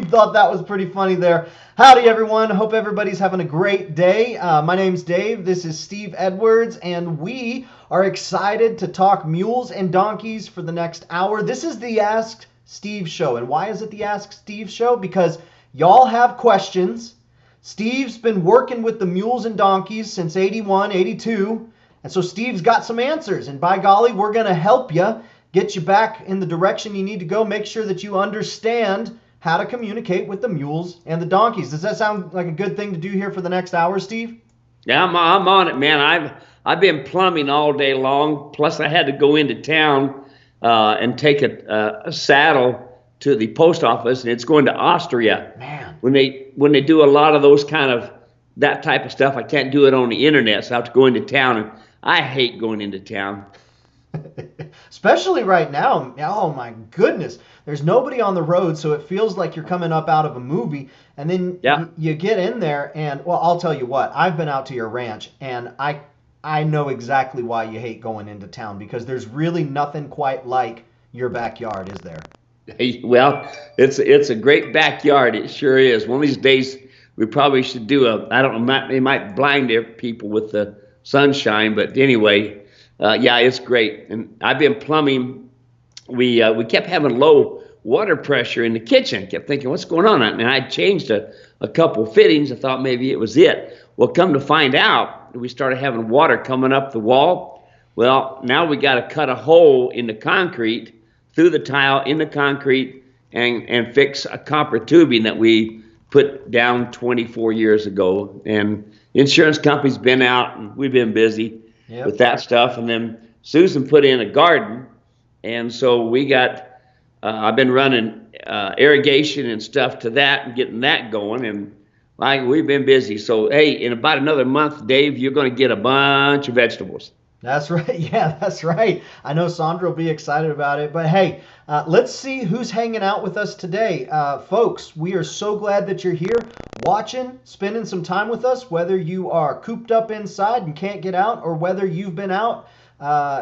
Steve thought that was pretty funny there. Howdy, everyone. Hope everybody's having a great day. My name's Dave. This is Steve Edwards, and we are excited to talk mules and donkeys for the next hour. This is the Ask Steve Show. And why is it the Ask Steve Show? Because y'all have questions. Steve's been working with the mules and donkeys since 81, 82. And so Steve's got some answers. And by golly, we're going to help you, get you back in the direction you need to go. Make sure that you understand how to communicate with the mules and the donkeys. Does that sound like a good thing to do here for the next hour, Steve? Yeah, I'm on it, man. I've been plumbing all day long. Plus, I had to go into town and take a saddle to the post office, and it's going to Austria. Man, when they do a lot of those kind of that type of stuff, I can't do it on the internet, so I have to go into town, and I hate going into town. Especially right now. Oh my goodness, there's nobody on the road, so it feels like you're coming up out of a movie. And then you get in there, and well, I'll tell you what, I've been out to your ranch, and I know exactly why you hate going into town, because there's really nothing quite like your backyard, is there? Well, it's a great backyard. It sure is. One of these days, we probably should do I don't know, they might blind their people with the sunshine, but anyway, yeah, it's great. And I've been plumbing. We kept having low water pressure in the kitchen. Kept thinking, what's going on? And I changed a couple fittings. I thought maybe it was it. Well, come to find out, we started having water coming up the wall. Well, now we got to cut a hole in the concrete, through the tile, in the concrete, and fix a copper tubing that we put down 24 years ago. And insurance company's been out, and we've been busy with that stuff. And then Susan put in a garden, and so we got I've been running irrigation and stuff to that and getting that going, and we've been busy. So hey, in about another month, Dave, you're going to get a bunch of vegetables. That's right. Yeah, that's right. I know Sandra will be excited about it. But hey, let's see who's hanging out with us today. Folks, we are so glad that you're here watching, spending some time with us, whether you are cooped up inside and can't get out, or whether you've been out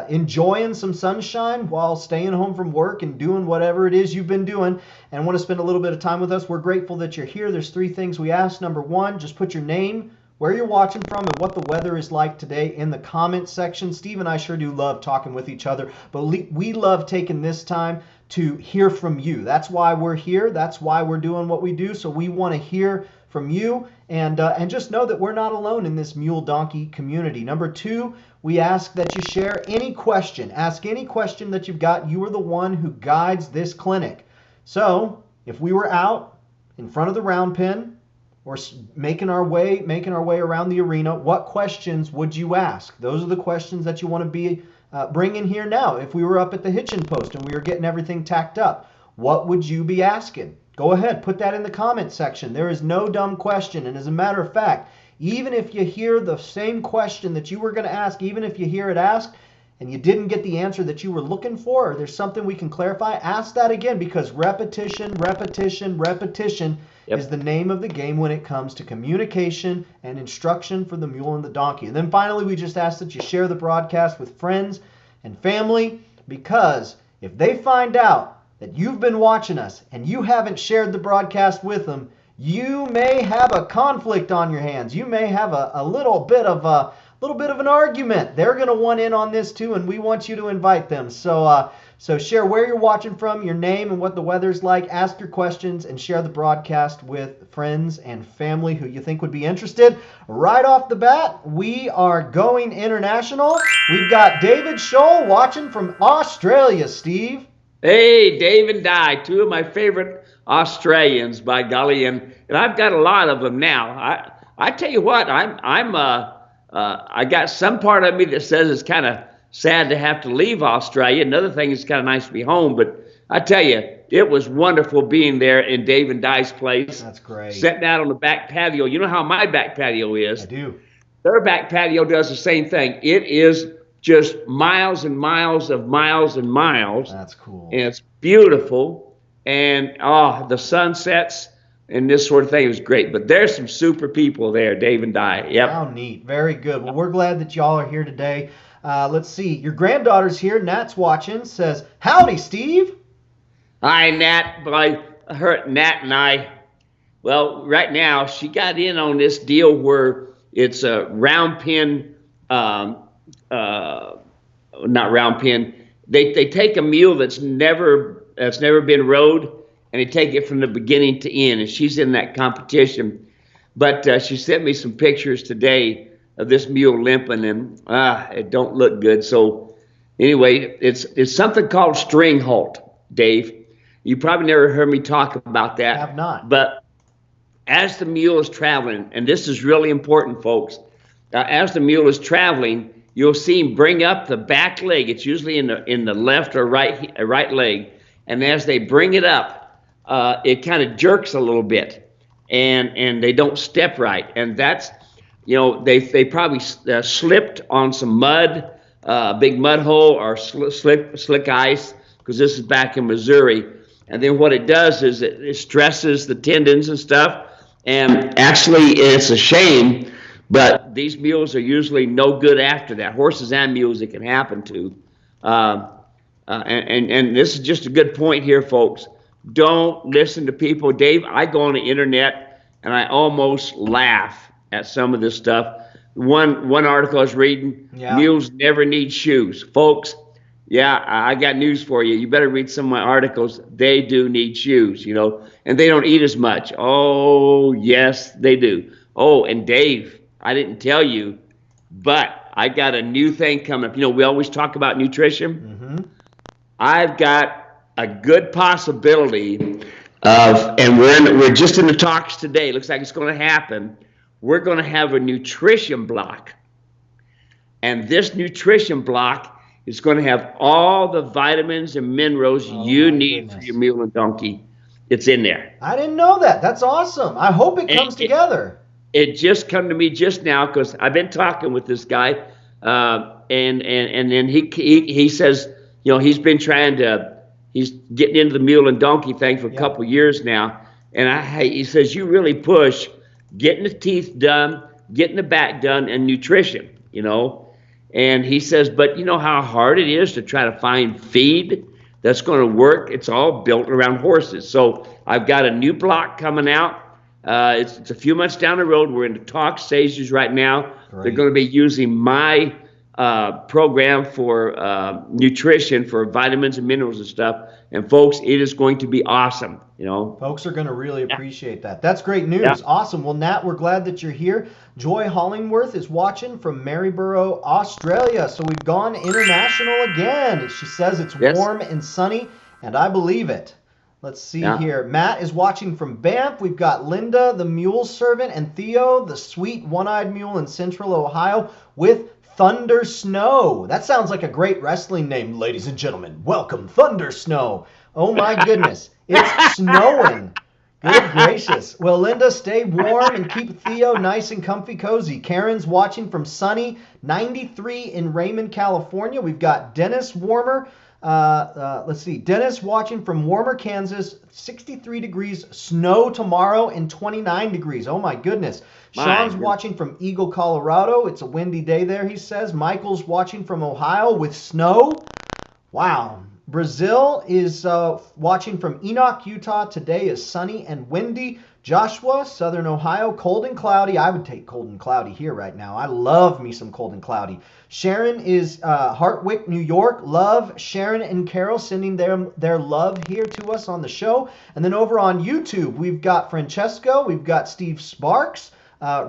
enjoying some sunshine while staying home from work and doing whatever it is you've been doing and want to spend a little bit of time with us. We're grateful that you're here. There's 3 things we ask. Number 1, just put your name, where you're watching from, and what the weather is like today in the comments section. Steve and I sure do love talking with each other, but we love taking this time to hear from you. That's why we're here. That's why we're doing what we do. So we want to hear from you, and just know that we're not alone in this mule donkey community. Number 2, we ask that you share any question. Ask any question that you've got. You are the one who guides this clinic. So if we were out in front of the round pen, or making our way around the arena, what questions would you ask? Those are the questions that you want to be bringing here now. If we were up at the hitching post and we were getting everything tacked up, what would you be asking? Go ahead, put that in the comment section. There is no dumb question. And as a matter of fact, even if you hear the same question that you were going to ask, even if you hear it asked and you didn't get the answer that you were looking for, or there's something we can clarify, ask that again, because repetition is the name of the game when it comes to communication and instruction for the mule and the donkey. And then finally, we just ask that you share the broadcast with friends and family, because if they find out that you've been watching us and you haven't shared the broadcast with them, you may have a conflict on your hands. You may have a little bit of an argument. They're going to want in on this too, and we want you to invite them. So share where you're watching from, your name, and what the weather's like. Ask your questions and share the broadcast with friends and family who you think would be interested. Right off the bat, we are going international. We've got David Scholl watching from Australia, Steve. Hey, Dave and Di, 2 of my favorite Australians, by golly, and I've got a lot of them now. I tell you what, I got some part of me that says it's kind of sad to have to leave Australia. Another thing is kind of nice to be home. But I tell you, it was wonderful being there in Dave and Di's place. That's great. Sitting out on the back patio. You know how my back patio is? I do. Their back patio does the same thing. It is just miles and miles of miles and miles. That's cool. And it's beautiful. And the sunsets and this sort of thing was great. But there's some super people there, Dave and Di. Yep. How neat. Very good. Well, we're glad that y'all are here today. Let's see. Your granddaughter's here. Nat's watching. Says, howdy, Steve. Hi, Nat. Boy, Nat and I, Well, right now she got in on this deal where it's a round pin, not round pin. They take a mule that's never been rode, and they take it from the beginning to end. And she's in that competition. But she sent me some pictures today of this mule limping, and it don't look good. So anyway, it's something called Stringhalt, Dave. You probably never heard me talk about that. I have not. But as the mule is traveling, and this is really important, folks, as the mule is traveling, you'll see him bring up the back leg. It's usually in the left or right leg. And as they bring it up, it kind of jerks a little bit, and they don't step right. And that's, they probably slipped on some mud, big mud hole, or slick ice, because this is back in Missouri. And then what it does is it stresses the tendons and stuff. And actually, it's a shame, but these mules are usually no good after that. Horses and mules, it can happen to. And this is just a good point here, folks. Don't listen to people. Dave, I go on the internet and I almost laugh at some of this stuff. One article I was reading, mules never need shoes. Folks, I got news for you. You better read some of my articles. They do need shoes, and they don't eat as much. Oh, yes, they do. Oh, and Dave, I didn't tell you, but I got a new thing coming up. We always talk about nutrition. Mm-hmm. I've got a good possibility of, and we're just in the talks today. Looks like it's going to happen. We're going to have a nutrition block. And this nutrition block is going to have all the vitamins and minerals you need for your mule and donkey. It's in there. I didn't know that. That's awesome. I hope it comes together. It just come to me just now because I've been talking with this guy, and then he says, he's been he's getting into the mule and donkey thing for a couple years now, and he says you really push getting the teeth done, getting the back done, and nutrition, And he says, but you know how hard it is to try to find feed that's going to work? It's all built around horses. So I've got a new block coming out. It's a few months down the road. We're in the talk stages right now. Great. They're going to be using my program for nutrition, for vitamins and minerals and stuff. And folks, it is going to be awesome. Folks are going to really appreciate that. That's great news. Yeah. Awesome. Well, Nat, we're glad that you're here. Joy Hollingworth is watching from Maryborough, Australia. So we've gone international again. She says it's warm and sunny, and I believe it. Let's see here. Matt is watching from Banff. We've got Linda, the mule servant, and Theo, the sweet one-eyed mule in Central Ohio, with Thunder Snow. That sounds like a great wrestling name, ladies and gentlemen. Welcome, Thunder Snow. Oh my goodness. It's snowing. Good gracious. Well, Linda, stay warm and keep Theo nice and comfy cozy. Karen's watching from sunny 93 in Raymond, California. We've got Dennis Warmer. Let's see. Dennis watching from Warmer, Kansas. 63 degrees. Snow tomorrow and 29 degrees. Oh my goodness. Sean's watching from Eagle, Colorado. It's a windy day there, he says. Michael's watching from Ohio with snow. Wow. Brazil is watching from Enoch, Utah. Today is sunny and windy. Joshua, Southern Ohio, cold and cloudy. I would take cold and cloudy here right now. I love me some cold and cloudy. Sharon is Hartwick, New York. Love Sharon and Carol sending their love here to us on the show. And then over on YouTube, we've got Francesco. We've got Steve Sparks.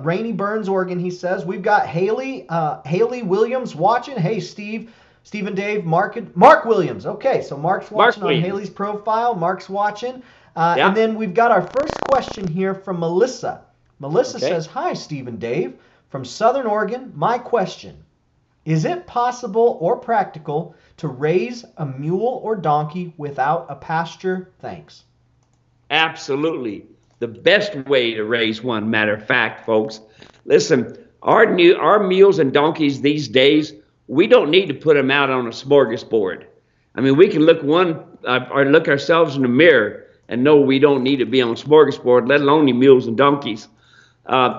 Rainy Burns, Oregon, he says. We've got Haley Williams watching. Hey, Steve and Dave, Mark Williams. Okay, so Mark's watching on Haley's profile. Mark's watching. And then we've got our first question here from Melissa. Melissa says, hi, Steve and Dave. From Southern Oregon, my question. Is it possible or practical to raise a mule or donkey without a pasture? Thanks. Absolutely. The best way to raise one, matter of fact, folks. Listen, our mules and donkeys these days, we don't need to put them out on a smorgasbord. I mean, we can look ourselves in the mirror and know we don't need to be on a smorgasbord, let alone the mules and donkeys.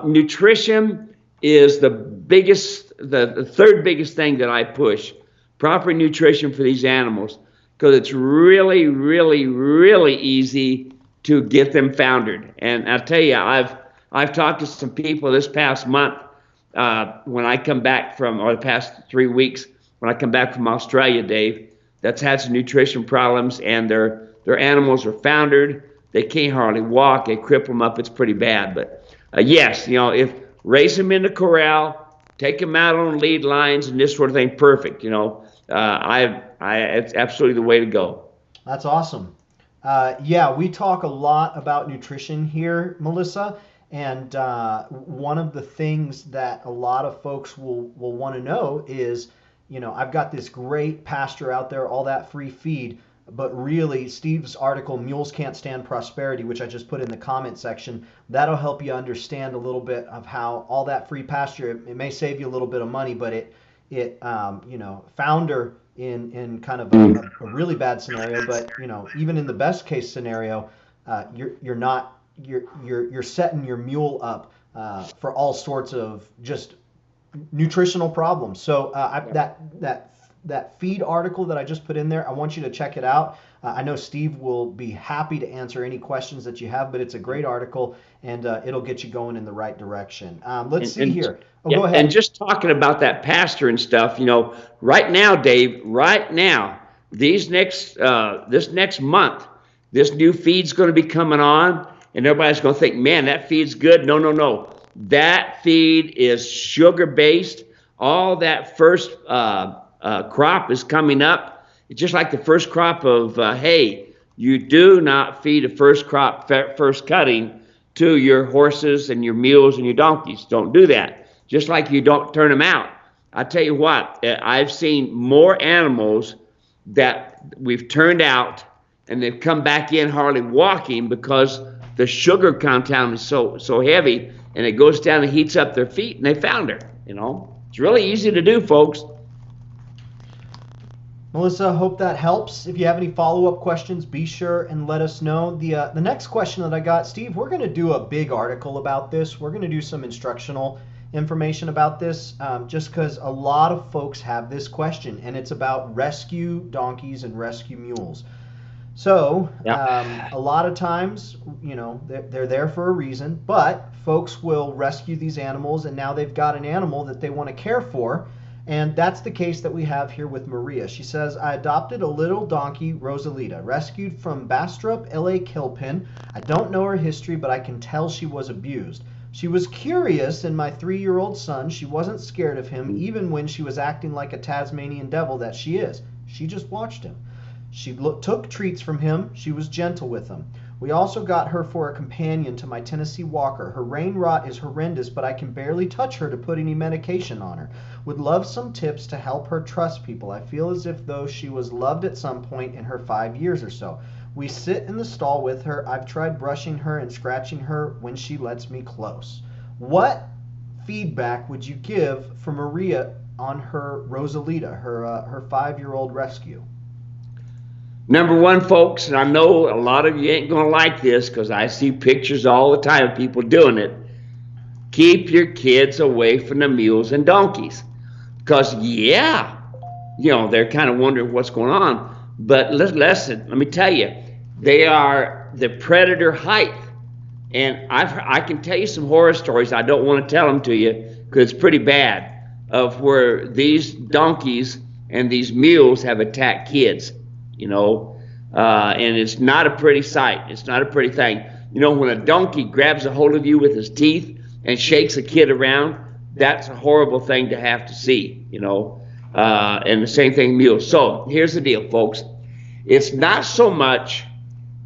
Nutrition is the third biggest thing that I push. Proper nutrition for these animals, because it's really, really, really easy to get them foundered. And I'll tell you, I've talked to some people this past month when I come back from, or the past 3 weeks when I come back from Australia, Dave, that's had some nutrition problems, and their animals are foundered. They can't hardly walk. They cripple them up. It's pretty bad. But yes, if raise them in the corral, take them out on lead lines and this sort of thing, perfect. It's absolutely the way to go. That's awesome. Yeah, we talk a lot about nutrition here, Melissa. And one of the things that a lot of folks will want to know is, I've got this great pasture out there, all that free feed, but really Steve's article, Mules Can't Stand Prosperity, which I just put in the comment section, that'll help you understand a little bit of how all that free pasture, it may save you a little bit of money, but it founder in kind of a really bad scenario, but even in the best case scenario, you're setting your mule up for all sorts of just nutritional problems. So that feed article that I just put in there, I want you to check it out. I know Steve will be happy to answer any questions that you have, but it's a great article, and it'll get you going in the right direction. Let's see here. Go ahead. And just talking about that pasture and stuff, right now, Dave, this next month, this new feed's going to be coming on, and everybody's going to think, man, that feed's good. No. That feed is sugar-based. All that first crop is coming up. It's just like the first crop of hay. You do not feed a first crop, first cutting to your horses and your mules and your donkeys. Don't do that. Just like you don't turn them out. I tell you what, I've seen more animals that we've turned out and they've come back in hardly walking because the sugar content is so heavy, and it goes down and heats up their feet, and they founder. It's really easy to do, folks. Melissa, hope that helps. If you have any follow-up questions, be sure and let us know. The next question that I got, Steve, we're going to do a big article about this. We're going to do some instructional information about this, just because a lot of folks have this question, and it's about rescue donkeys and rescue mules. So a lot of times, they're there for a reason, but folks will rescue these animals, and now they've got an animal that they want to care for. And that's the case that we have here with Maria. She says, I adopted a little donkey, Rosalita, rescued from Bastrop, LA Killpin. I don't know her history, but I can tell she was abused. She was curious, and my 3-year-old son, she wasn't scared of him, even when she was acting like a Tasmanian devil that she is. She just watched him. She took treats from him. She was gentle with him. We also got her for a companion to my Tennessee Walker. Her rain rot is horrendous, but I can barely touch her to put any medication on her. Would love some tips to help her trust people. I feel as if though she was loved at some point in her 5 years or so. We sit in the stall with her. I've tried brushing her and scratching her when she lets me close. What feedback would you give for Maria on her Rosalita, her 5-year-old rescue? Number one, folks, and I know a lot of you ain't going to like this because I see pictures all the time of people doing it. Keep your kids away from the mules and donkeys. Because, they're kind of wondering what's going on. But listen, let me tell you, they are the predator height. And I can tell you some horror stories. I don't want to tell them to you because it's pretty bad, of where these donkeys and these mules have attacked kids. And it's not a pretty sight. It's not a pretty thing. When a donkey grabs a hold of you with his teeth and shakes a kid around, that's a horrible thing to have to see, and the same thing mules. So here's the deal, folks. It's not so much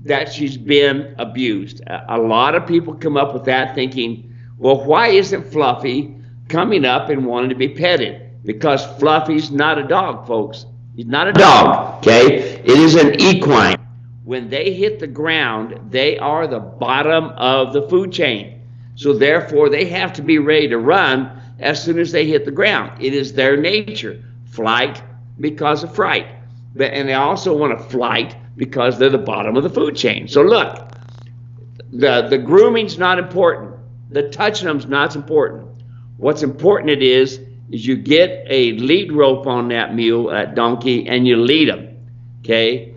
that she's been abused. A lot of people come up with that thinking, well, why isn't Fluffy coming up and wanting to be petted? Because Fluffy's not a dog, folks. He's not a dog, okay? It is an equine. When they hit the ground, they are the bottom of the food chain. So therefore, they have to be ready to run as soon as they hit the ground. It is their nature. Flight because of fright. And they also want to flight because they're the bottom of the food chain. So look, the grooming's not important. The touching them's not important. What's important is you get a lead rope on that mule, that donkey, and you lead them, okay,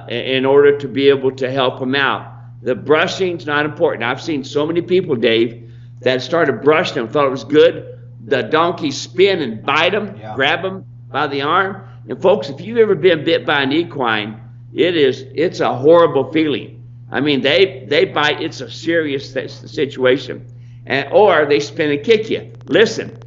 in order to be able to help them out. The brushing's not important. I've seen so many people, Dave, that started brushing them, thought it was good. The donkeys spin and bite them, grab them by the arm. And folks, if you've ever been bit by an equine, it's a horrible feeling. I mean, they bite. It's a serious situation, or they spin and kick you. Listen,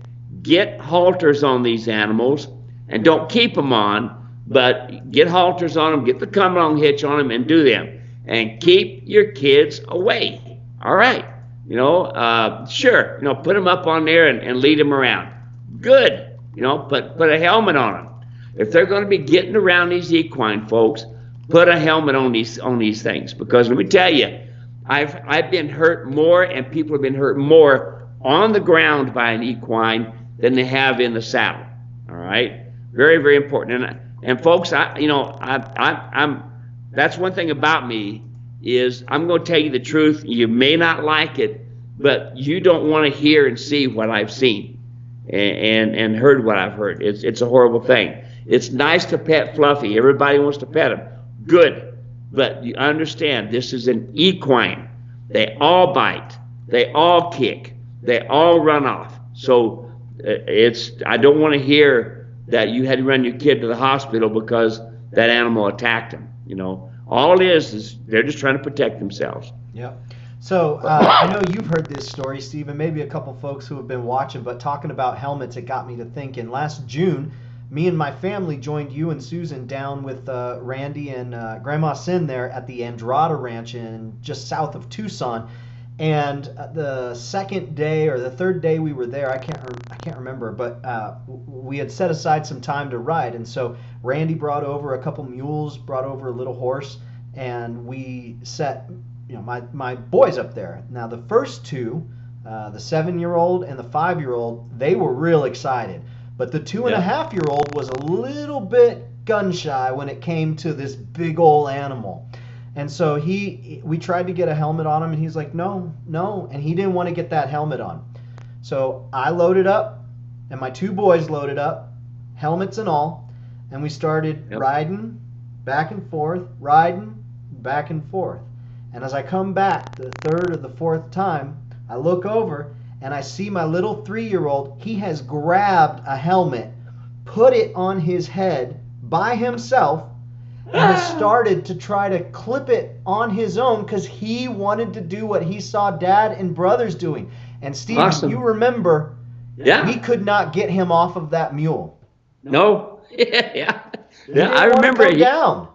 get halters on these animals, and don't keep them on, but get halters on them, get the come along hitch on them, and do them, and keep your kids away. All right, sure, put them up on there and lead them around. Good, put a helmet on them. If they're going to be getting around these equine folks, put a helmet on these things, because let me tell you, I've been hurt more, and people have been hurt more on the ground by an equine than they have in the saddle. All right, very, very important. And folks, I'm that's one thing about me is I'm going to tell you the truth. You may not like it, but you don't want to hear and see what I've seen and heard what I've heard. It's a horrible thing. It's nice to pet Fluffy. Everybody wants to pet him. Good. But you understand, this is an equine. They all bite. They all kick. They all run off. So I don't want to hear that you had to run your kid to the hospital because that animal attacked him. All it is they're just trying to protect themselves. Yep. So I know you've heard this story, Steve, and maybe a couple folks who have been watching, but talking about helmets, it got me to thinking. Last June, me and my family joined you and Susan down with Randy and Grandma Sin there at the Andrada Ranch in just south of Tucson. And the second day or the third day we were there, I can't remember, but we had set aside some time to ride. And so Randy brought over a couple mules, brought over a little horse, and we set my boys up there. Now the first two, the 7-year-old and the 5-year-old, they were real excited. But the 2.5-year-old was a little bit gun shy when it came to this big old animal. And so we tried to get a helmet on him, and he's like, no, and he didn't want to get that helmet on. So I loaded up, and my two boys loaded up, helmets and all, and we started riding back and forth, riding back and forth. And as I come back the third or the fourth time, I look over, and I see my little 3-year-old. He has grabbed a helmet, put it on his head by himself, and has started to try to clip it on his own because he wanted to do what he saw Dad and brothers doing. And Steve, awesome. You remember, we could not get him off of that mule. No, yeah, I remember it. Down.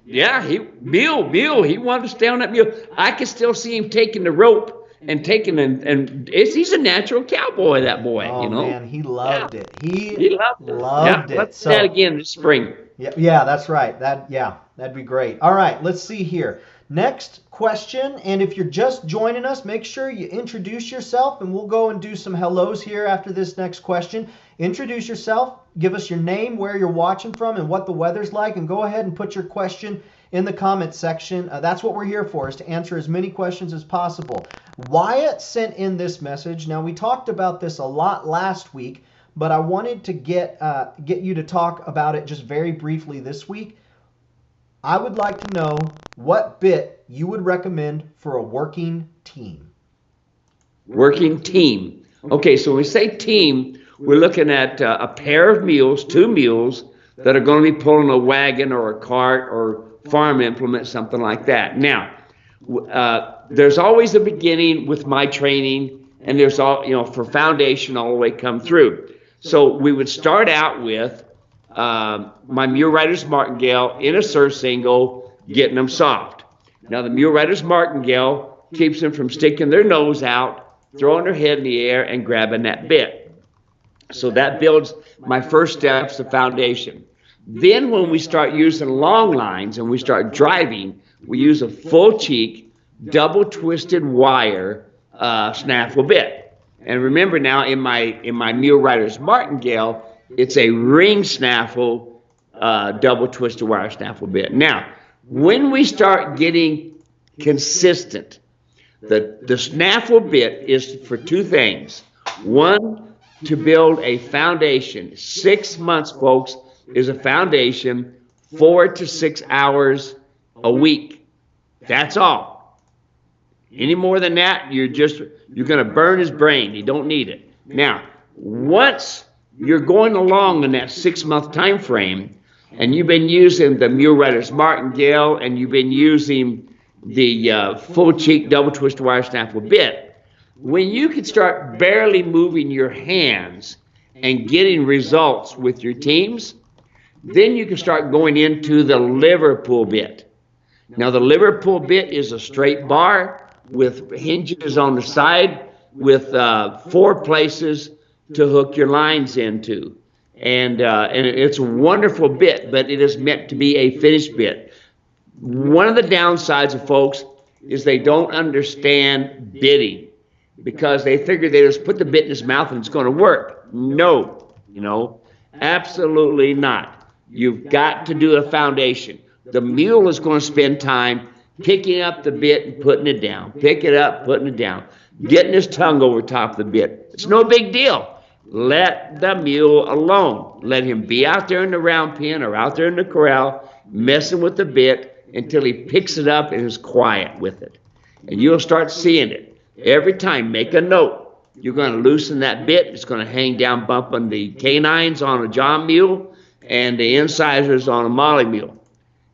Yeah, mule. He wanted to stay on that mule. I could still see him taking the rope and taking and he's a natural cowboy. That boy, Oh man, he loved it. He loved it. Let's do that again this spring. Yeah, that's right. That'd be great. All right, let's see here. Next question, and if you're just joining us, make sure you introduce yourself, and we'll go and do some hellos here after this next question. Introduce yourself, give us your name, where you're watching from, and what the weather's like, and go ahead and put your question in the comments section. That's what we're here for, is to answer as many questions as possible. Wyatt sent in this message. Now, we talked about this a lot last week, but I wanted to get you to talk about it just very briefly this week. I would like to know what bit you would recommend for a working team. Working team. Okay, so when we say team, we're looking at a pair of mules, 2 mules, that are going to be pulling a wagon or a cart or farm implement, something like that. Now, there's always a beginning with my training, and there's for foundation all the way come through. So we would start out with my mule rider's martingale in a surcingle, getting them soft. Now the mule rider's martingale keeps them from sticking their nose out, throwing their head in the air, and grabbing that bit. So that builds my first steps of foundation. Then when we start using long lines and we start driving, we use a full cheek, double twisted wire snaffle bit. And remember now, in my mule rider's martingale, it's a ring snaffle, double twisted wire snaffle bit. Now, when we start getting consistent, the snaffle bit is for 2 things. One, to build a foundation. 6 months, folks, is a foundation, 4 to 6 hours a week. That's all. Any more than that, you're going to burn his brain. You don't need it. Now, once you're going along in that 6-month time frame, and you've been using the Mule Riders martingale, and you've been using the full cheek double twist wire snaffle bit, when you can start barely moving your hands and getting results with your teams, then you can start going into the Liverpool bit. Now, the Liverpool bit is a straight bar with hinges on the side with 4 places to hook your lines into. And it's a wonderful bit, but it is meant to be a finished bit. One of the downsides of folks is they don't understand bitting because they figure they just put the bit in his mouth and it's going to work. No, absolutely not. You've got to do a foundation. The mule is going to spend time picking up the bit and putting it down, pick it up, putting it down, getting his tongue over top of the bit. It's no big deal. Let the mule alone. Let him be out there in the round pen or out there in the corral, messing with the bit until he picks it up and is quiet with it. And you'll start seeing it. Every time, make a note. You're going to loosen that bit. It's going to hang down, bumping the canines on a John mule and the incisors on a Molly mule.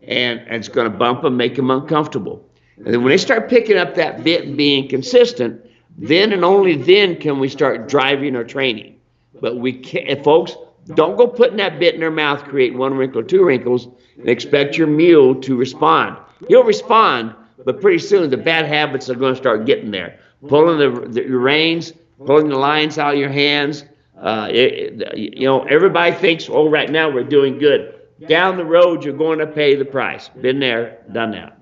And it's going to bump them, make them uncomfortable. And then when they start picking up that bit and being consistent, then and only then can we start driving or training. But we can't, folks, don't go putting that bit in their mouth, create 1 wrinkle or 2 wrinkles, and expect your mule to respond. He'll respond, but pretty soon the bad habits are going to start getting there. Pulling the reins, pulling the lines out of your hands. Everybody thinks, oh, right now we're doing good. Down the road, you're going to pay the price. Been there, done that.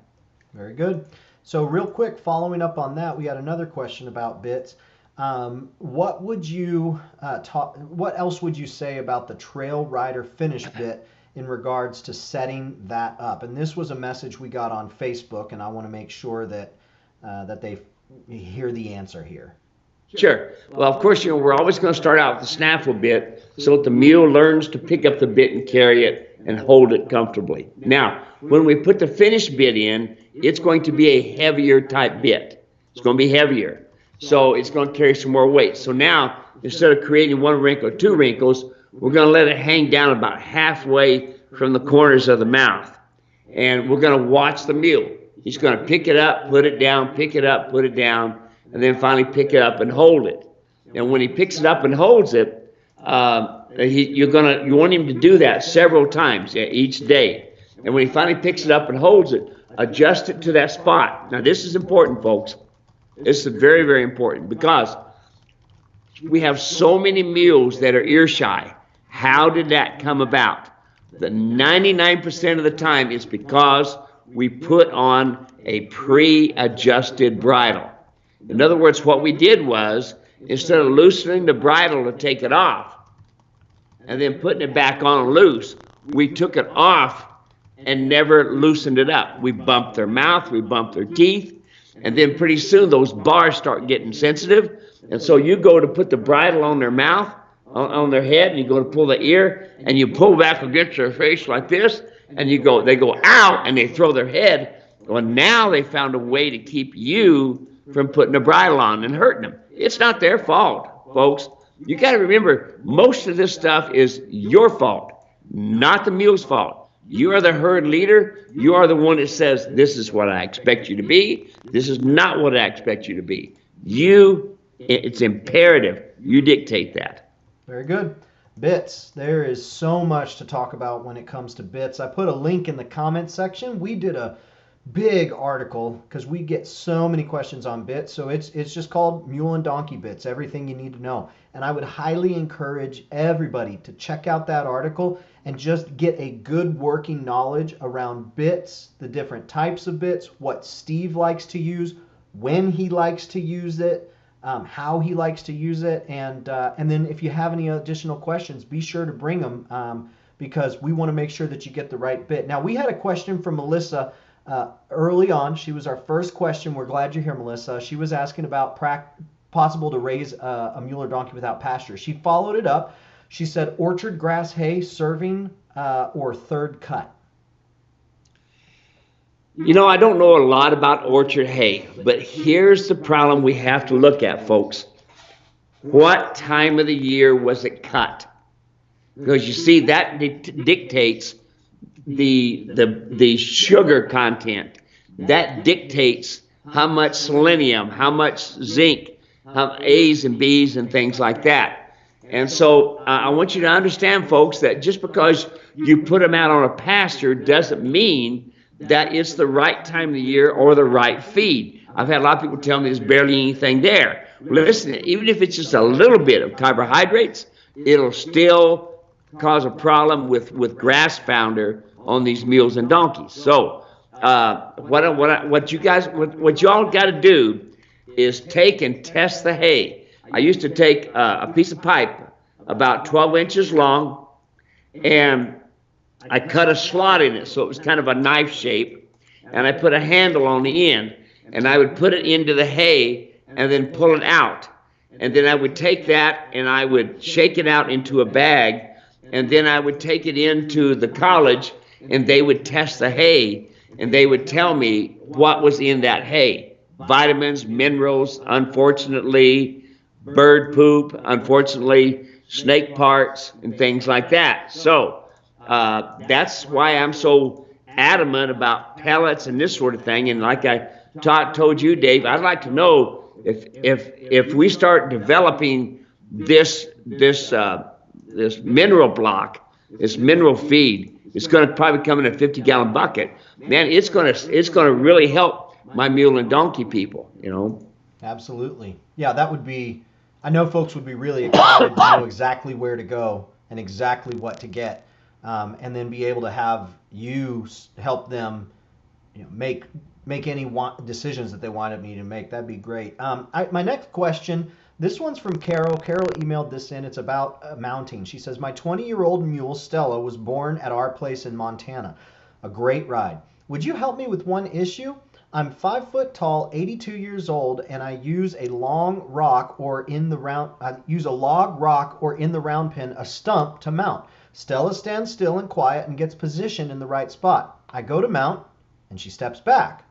Very good. So real quick, following up on that, we had another question about bits. What would you what else would you say about the trail rider finish bit in regards to setting that up? And this was a message we got on Facebook, and I want to make sure that that they hear the answer here. Sure. Well, of course, we're always going to start out with the snaffle bit so that the mule learns to pick up the bit and carry it and hold it comfortably. Now, when we put the finish bit in, it's going to be a heavier type bit. It's going to be heavier. So it's going to carry some more weight. So now, instead of creating 1 wrinkle or 2 wrinkles, we're going to let it hang down about halfway from the corners of the mouth. And we're going to watch the mule. He's going to pick it up, put it down, pick it up, put it down, and then finally pick it up and hold it. And when he picks it up and holds it, you want him to do that several times each day. And when he finally picks it up and holds it, adjust it to that spot. Now, this is important, folks. This is very, very important because we have so many mules that are ear shy. How did that come about? The 99% of the time it's because we put on a pre-adjusted bridle. In other words, what we did was, instead of loosening the bridle to take it off and then putting it back on loose, we took it off and never loosened it up. We bumped their mouth, we bumped their teeth, and then pretty soon those bars start getting sensitive. And so you go to put the bridle on their mouth, on their head, and you go to pull the ear, and you pull back against their face like this, and they go, ow, and they throw their head. Well, now they found a way to keep you from putting a bridle on and hurting them. It's not their fault, folks. You got to remember, most of this stuff is your fault, not the mule's fault. You are the herd leader. You are the one that says, this is what I expect you to be. This is not what I expect you to be. It's imperative. You dictate that. Very good. Bits. There is so much to talk about when it comes to bits. I put a link in the comment section. We did a big article because we get so many questions on bits. So it's just called Mule and Donkey Bits, everything you need to know. And I would highly encourage everybody to check out that article and just get a good working knowledge around bits, the different types of bits, what Steve likes to use, when he likes to use it, how he likes to use it, and then if you have any additional questions, be sure to bring them because we want to make sure that you get the right bit. Now, we had a question from Melissa early on. She was our first question. We're glad you're here, Melissa. She was asking about possible to raise a mule or donkey without pasture. She followed it up. She said orchard grass, hay, serving, or third cut. Well, folks, You know, I don't know a lot about orchard hay, but here's the problem we have to look at, folks. What time of the year was it cut? Because you see, that dictates the sugar content. That dictates how much selenium, how much zinc, how A's and B's and things like that. And so I want you to understand, folks, that just because you put them out on a pasture doesn't mean that it's the right time of the year or the right feed. I've had a lot of people tell me there's barely anything there. Listen, even if it's just a little bit of carbohydrates, it'll still cause a problem with grass founder on these mules and donkeys. So what y'all got to do is take and test the hay. I used to take a piece of pipe about 12 inches long, and I cut a slot in it so it was kind of a knife shape, and I put a handle on the end, and I would put it into the hay and then pull it out. And then I would take that and I would shake it out into a bag, and then I would take it into the college, and they would test the hay, and they would tell me what was in that hay. Vitamins, minerals, unfortunately, bird poop, unfortunately, snake parts, and things like that. So that's why I'm so adamant about pellets and this sort of thing. And like I told you, Dave, I'd like to know if we start developing this mineral block, this mineral feed, it's going to probably come in a 50-gallon bucket. Man, it's going to really help my mule and donkey people, you know. Absolutely. Yeah, that would be, I know folks would be really excited to know exactly where to go and exactly what to get, and then be able to have you help them, you know, make any decisions that they wanted me to make. That'd be great. My next question, this one's from Carol. Carol emailed this in. It's about mounting. She says, my 20-year-old mule, Stella, was born at our place in Montana. A great ride. Would you help me with one issue? I'm 5 foot tall, 82 years old, and I use a log rock or in the round pen, a stump to mount. Stella stands still and quiet and gets positioned in the right spot. I go to mount, and she steps back.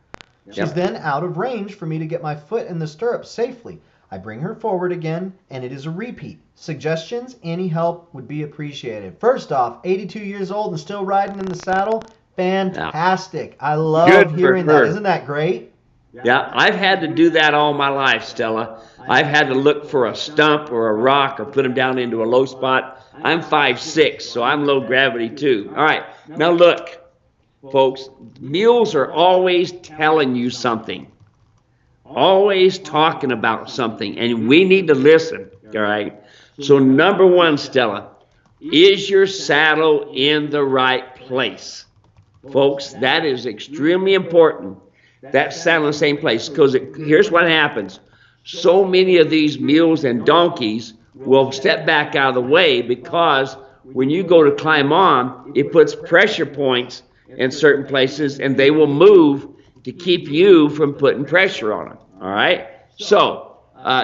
She's then out of range for me to get my foot in the stirrup safely. I bring her forward again, and it is a repeat. Suggestions, any help would be appreciated. First off, 82 years old and still riding in the saddle, fantastic. I love hearing that. Isn't that great? Yeah, I've had to do that all my life, Stella. I've had to look for a stump or a rock or put them down into a low spot. I'm 5'6", so I'm low gravity too. All right, now look, folks, mules are always telling you something, always talking about something, and we need to listen, all right? So number one, Stella, is your saddle in the right place? Folks, that is extremely important. That saddle in the same place, because here's what happens. So many of these mules and donkeys will step back out of the way because when you go to climb on, it puts pressure points in certain places, and they will move to keep you from putting pressure on them, all right? So,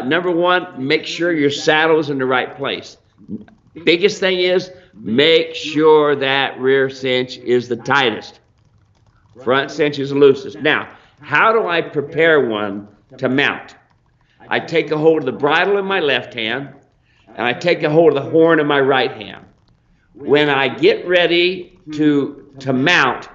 number one, make sure your saddle is in the right place. Biggest thing is, make sure that rear cinch is the tightest. Front cinch is the loosest. Now, how do I prepare one to mount? I take a hold of the bridle in my left hand, and I take a hold of the horn in my right hand. When I get ready to mount,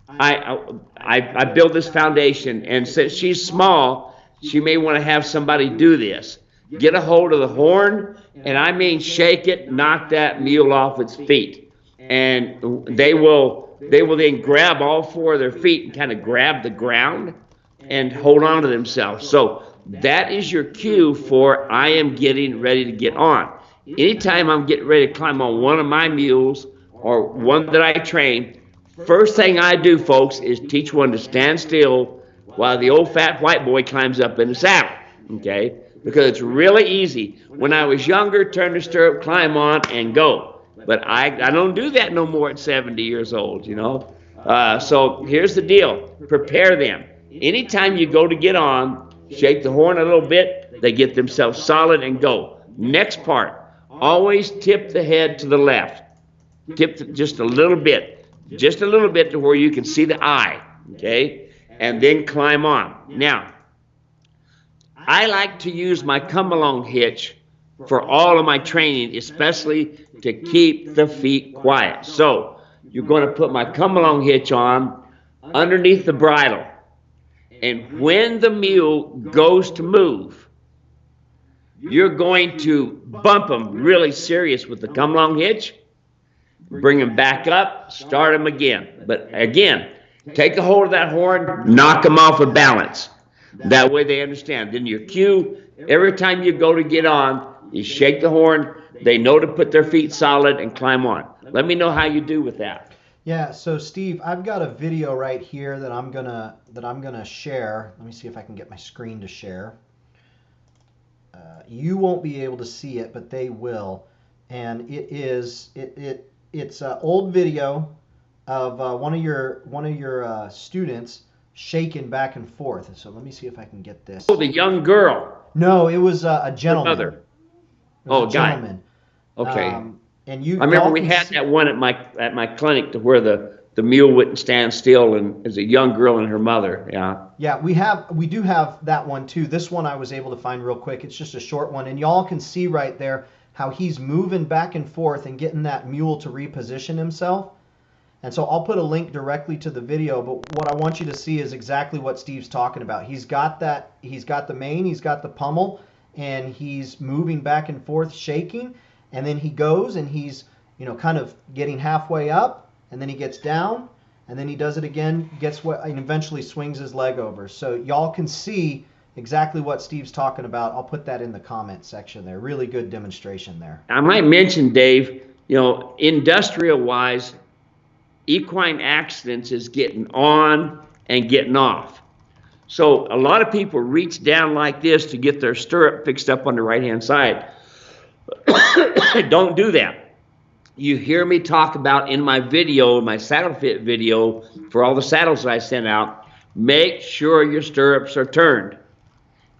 I build this foundation, and since she's small, she may want to have somebody do this. Get a hold of the horn, and I mean shake it, knock that mule off its feet. And they will then grab all four of their feet and kind of grab the ground and hold on to themselves. So that is your cue for I am getting ready to get on. Anytime I'm getting ready to climb on one of my mules or one that I train, first thing I do, folks, is teach one to stand still while the old fat white boy climbs up in the saddle, okay? Because it's really easy. When I was younger, turn the stirrup, climb on, and go. But I don't do that no more at 70 years old, you know? So here's the deal. Prepare them. Anytime you go to get on, shake the horn a little bit, they get themselves solid and go. Next part, always tip the head to the left. Tip just a little bit to where you can see the eye, okay? and then climb on. Now, I like to use my come-along hitch for all of my training, especially to keep the feet quiet. So you're going to put my come-along hitch on underneath the bridle. And when the mule goes to move, you're going to bump him really serious with the come-along hitch, bring him back up, start him again. But again, take a hold of that horn, knock him off of balance. That way they understand. Then your cue, every time you go to get on, you shake the horn. They know to put their feet solid and climb on. Let me know how you do with that. Yeah, so Steve, I've got a video right here that I'm gonna share. Let me see if I can get my screen to share. You won't be able to see it, but they will. And it's an old video of one of your students shaking back and forth. So let me see if I can get this. Oh, the young girl. No, it was a gentleman. Mother. Oh, gentleman. Okay. And you. I remember we had that one at my clinic to where the mule wouldn't stand still, and as a young girl and her mother. Yeah. Yeah, we do have that one too. This one I was able to find real quick. It's just a short one, and y'all can see right there how he's moving back and forth and getting that mule to reposition himself. And so I'll put a link directly to the video, but what I want you to see is exactly what Steve's talking about. He's got the mane, he's got the pommel, and he's moving back and forth, shaking, and then he goes and he's, kind of getting halfway up, and then he gets down, and then he does it again, and eventually swings his leg over. So y'all can see exactly what Steve's talking about. I'll put that in the comment section there. Really good demonstration there. I might mention, Dave, industrial-wise, equine accidents is getting on and getting off. So a lot of people reach down like this to get their stirrup fixed up on the right-hand side. Don't do that. You hear me talk about in my video, my saddle fit video, for all the saddles that I sent out, make sure your stirrups are turned.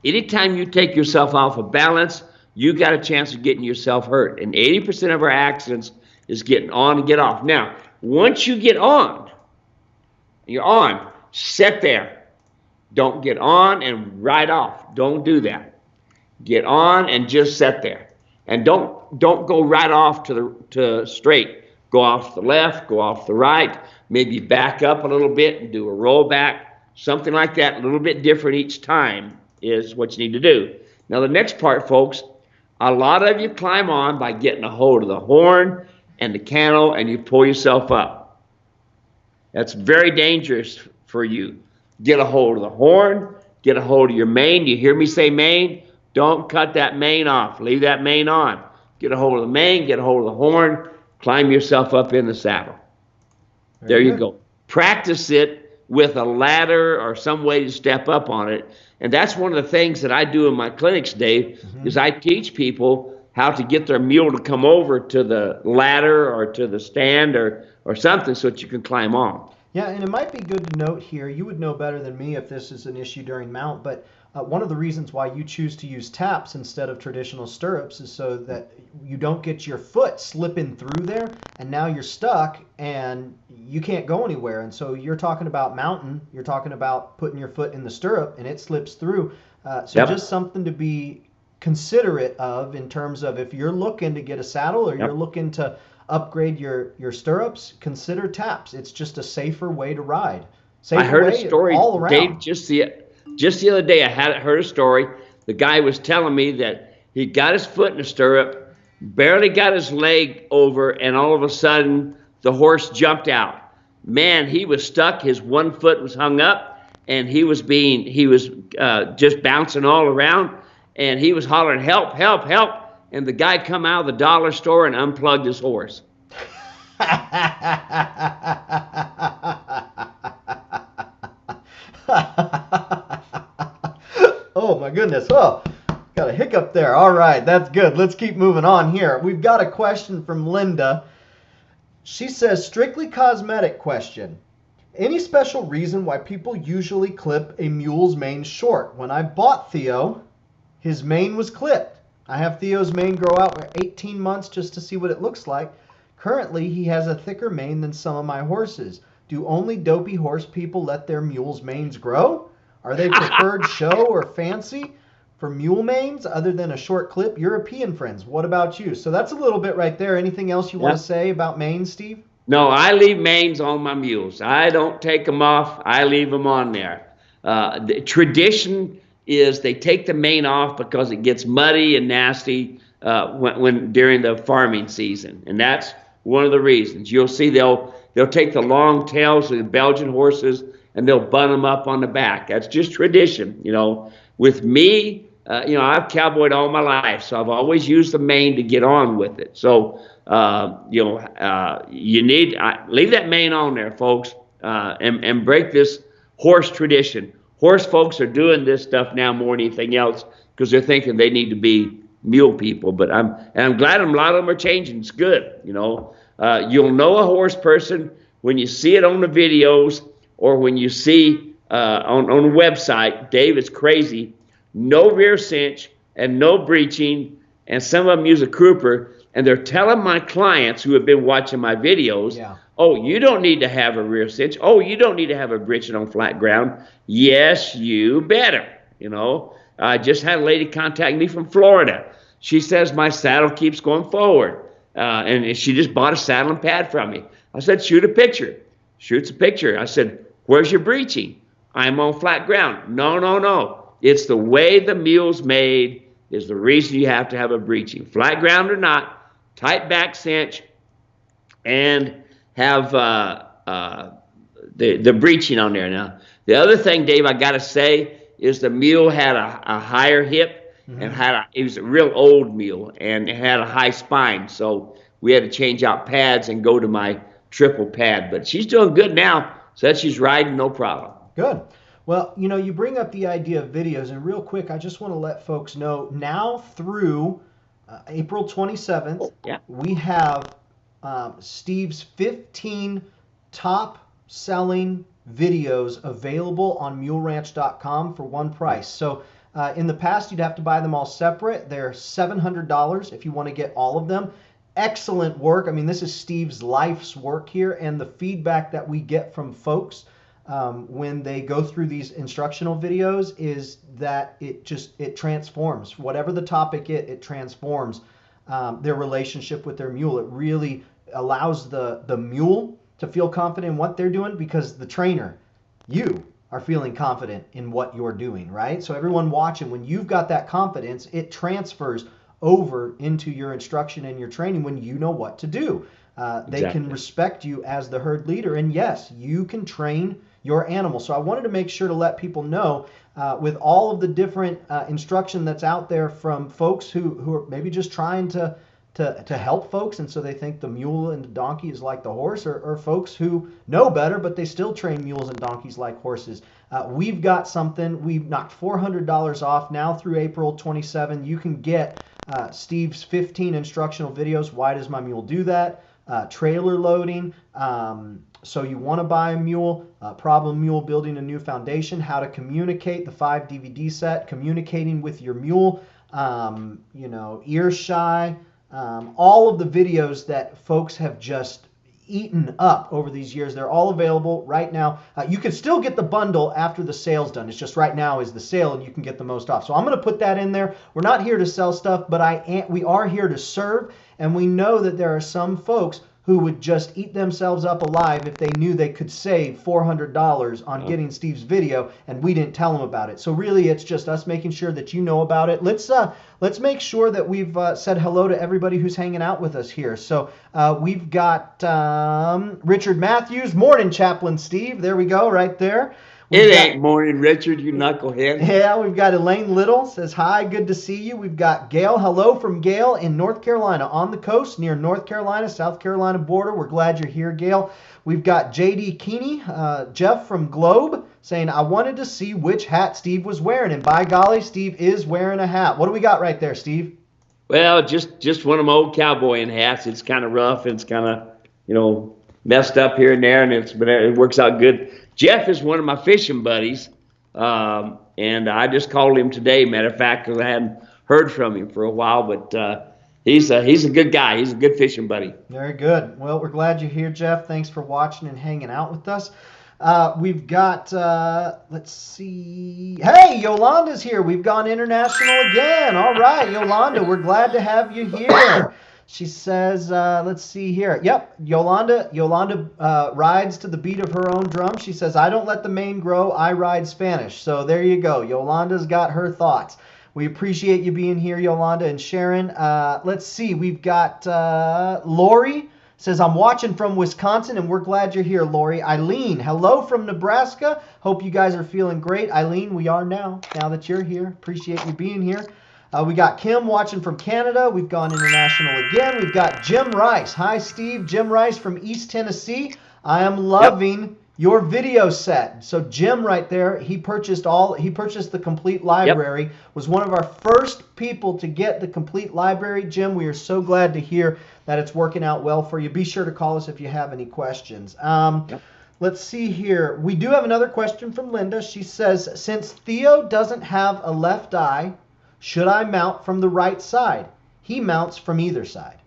Anytime you take yourself off of balance, you got a chance of getting yourself hurt. And 80% of our accidents is getting on and get off. Now, once you get on, you're on, sit there. Don't get on and ride off. Don't do that. Get on and just sit there. And don't go right off to straight. Go off to the left, go off to the right, maybe back up a little bit and do a roll back, something like that, a little bit different each time is what you need to do. Now the next part, folks, a lot of you climb on by getting a hold of the horn and the cantle and you pull yourself up. That's very dangerous for you. Get a hold of the horn, get a hold of your mane. You hear me say mane? Don't cut that mane off. Leave that mane on. Get a hold of the mane, get a hold of the horn, climb yourself up in the saddle. There you go. Practice it with a ladder or some way to step up on it. And that's one of the things that I do in my clinics, Dave, is I teach people how to get their mule to come over to the ladder or to the stand or something so that you can climb on. Yeah, and it might be good to note here, you would know better than me if this is an issue during mount, but one of the reasons why you choose to use taps instead of traditional stirrups is so that you don't get your foot slipping through there, and now you're stuck and you can't go anywhere. And so you're talking about mounting, you're talking about putting your foot in the stirrup and it slips through. Just something to be considerate of in terms of if you're looking to get a saddle or you're looking to upgrade your stirrups, consider taps. It's just a safer way to ride. I heard a story, all around. Dave, just the other day I heard a story. The guy was telling me that he got his foot in a stirrup, barely got his leg over, and all of a sudden the horse jumped out. Man, he was stuck. His one foot was hung up, and he was just bouncing all around, and he was hollering, "Help, help, help." And the guy come out of the dollar store and unplugged his horse. Oh my goodness. Oh, got a hiccup there. All right, that's good. Let's keep moving on here. We've got a question from Linda. She says, strictly cosmetic question. Any special reason why people usually clip a mule's mane short? When I bought Theo, his mane was clipped. I have Theo's mane grow out for 18 months just to see what it looks like. Currently, he has a thicker mane than some of my horses. Do only dopey horse people let their mules' manes grow? Are they preferred show or fancy for mule manes other than a short clip? European friends, what about you? So that's a little bit right there. Anything else you want to say about manes, Steve? No, I leave manes on my mules. I don't take them off. I leave them on there. The tradition is they take the mane off because it gets muddy and nasty when during the farming season, and that's one of the reasons. You'll see they'll take the long tails of the Belgian horses and they'll bun them up on the back. That's just tradition, you know. With me, I've cowboyed all my life, so I've always used the mane to get on with it. So you need leave that mane on there, folks, and break this horse tradition. Horse folks are doing this stuff now more than anything else because they're thinking they need to be mule people. But I'm glad a lot of them are changing. It's good, you know. You'll know a horse person when you see it on the videos or when you see on the website. Dave, it's crazy. No rear cinch and no breeching, and some of them use a crooper. And they're telling my clients who have been watching my videos, oh, you don't need to have a rear cinch. Oh, you don't need to have a breeching on flat ground. Yes, you better. You know, I just had a lady contact me from Florida. She says my saddle keeps going forward. And she just bought a saddle and pad from me. I said, shoot a picture. Shoots a picture. I said, where's your breeching? I'm on flat ground. No. It's the way the mule's made is the reason you have to have a breeching. Flat ground or not, tight back cinch, and have the breeching on there. Now, the other thing, Dave, I got to say is the mule had a higher hip and it was a real old mule and it had a high spine. So we had to change out pads and go to my triple pad. But she's doing good now. Said she's riding, no problem. Good. Well, you know, you bring up the idea of videos, and real quick, I just want to let folks know now through April 27th, we have Steve's 15 top selling videos available on muleranch.com for one price. So in the past, you'd have to buy them all separate. They're $700 if you want to get all of them. Excellent work. I mean, this is Steve's life's work here, and the feedback that we get from folks when they go through these instructional videos is that it transforms. Whatever the topic it transforms their relationship with their mule. It really allows the mule to feel confident in what they're doing because the trainer, you, are feeling confident in what you're doing, right? So everyone watching, when you've got that confidence, it transfers over into your instruction and your training when you know what to do. They can respect you as the herd leader, and yes, you can train your animal. So I wanted to make sure to let people know with all of the different instruction that's out there from folks who are maybe just trying to help folks, and so they think the mule and the donkey is like the horse, or folks who know better but they still train mules and donkeys like horses. We've got something. We've knocked $400 off now through April 27. You can get Steve's 15 instructional videos. Why does my mule do that? Trailer loading. So you want to buy a mule, problem mule, building a new foundation, how to communicate, the 5 DVD set, communicating with your mule, ear shy, all of the videos that folks have just eaten up over these years. They're all available right now. You can still get the bundle after the sale's done. It's just right now is the sale and you can get the most off. So I'm going to put that in there. We're not here to sell stuff, but we are here to serve. And we know that there are some folks who would just eat themselves up alive if they knew they could save $400 on getting Steve's video and we didn't tell them about it. So really, it's just us making sure that you know about it. Let's make sure that we've said hello to everybody who's hanging out with us here. So we've got Richard Matthews. Morning, Chaplain Steve. There we go, right there. Ain't morning, Richard, you knucklehead. Yeah, we've got Elaine Little, says hi, good to see you. We've got Gail, hello from Gail in North Carolina, on the coast near North Carolina, South Carolina border. We're glad you're here, Gail. We've got J.D. Keeney, Jeff from Globe, saying, I wanted to see which hat Steve was wearing. And by golly, Steve is wearing a hat. What do we got right there, Steve? Well, just one of my old cowboying hats. It's kind of rough. It's kind of, messed up here and there, and it works out good. Jeff is one of my fishing buddies, and I just called him today, matter of fact, because I hadn't heard from him for a while. But He's a good guy. He's a good fishing buddy. Very good. Well, we're glad you're here, Jeff. Thanks for watching and hanging out with us. We've got, let's see. Hey, Yolanda's here. We've gone international again. All right, Yolanda, we're glad to have you here. She says, let's see here. Yep, Yolanda rides to the beat of her own drum. She says, I don't let the mane grow, I ride Spanish. So there you go. Yolanda's got her thoughts. We appreciate you being here, Yolanda and Sharon. Let's see. We've got Lori. Says, I'm watching from Wisconsin, and we're glad you're here, Lori. Eileen, hello from Nebraska. Hope you guys are feeling great. Eileen, we are now that you're here. Appreciate you being here. We got Kim watching from Canada. We've gone international again. We've got Jim Rice. Hi, Steve. Jim Rice from East Tennessee. I am loving your video set. So Jim right there, he purchased the complete library, was one of our first people to get the complete library. Jim, we are so glad to hear that it's working out well for you. Be sure to call us if you have any questions. Let's see here. We do have another question from Linda. She says, since Theo doesn't have a left eye, should I mount from the right side? He mounts from either side.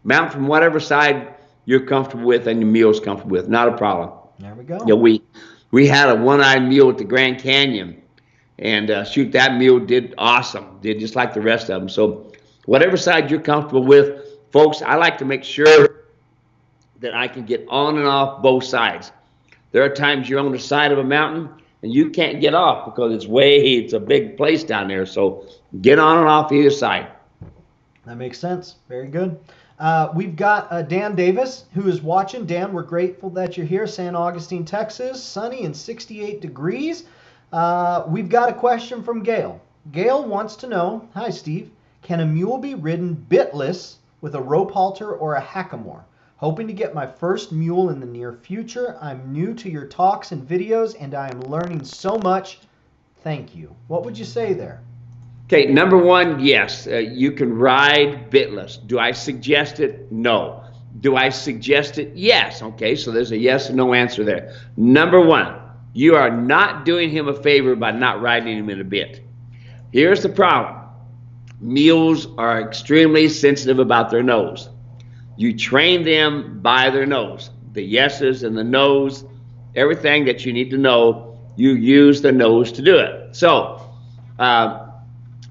Mount from whatever side you're comfortable with and your mule's comfortable with. Not a problem. There we go. You know, we had a one-eyed mule at the Grand Canyon, and shoot, that mule did awesome. Did just like the rest of them. So whatever side you're comfortable with, folks, I like to make sure that I can get on and off both sides. There are times you're on the side of a mountain and you can't get off because it's a big place down there. So get on and off either side. That makes sense. Very good. We've got Dan Davis, who is watching. Dan, we're grateful that you're here. San Augustine, Texas, sunny and 68 degrees. We've got a question from Gail. Gail wants to know, hi, Steve, can a mule be ridden bitless with a rope halter or a hackamore? Hoping to get my first mule in the near future. I'm new to your talks and videos, and I am learning so much. Thank you. What would you say there? Okay, number one, yes, you can ride bitless. Do I suggest it? No. Do I suggest it? Yes. Okay, so there's a yes and no answer there. Number one, you are not doing him a favor by not riding him in a bit. Here's the problem. Mules are extremely sensitive about their nose. You train them by their nose. The yeses and the nos, everything that you need to know, you use the nose to do it. So,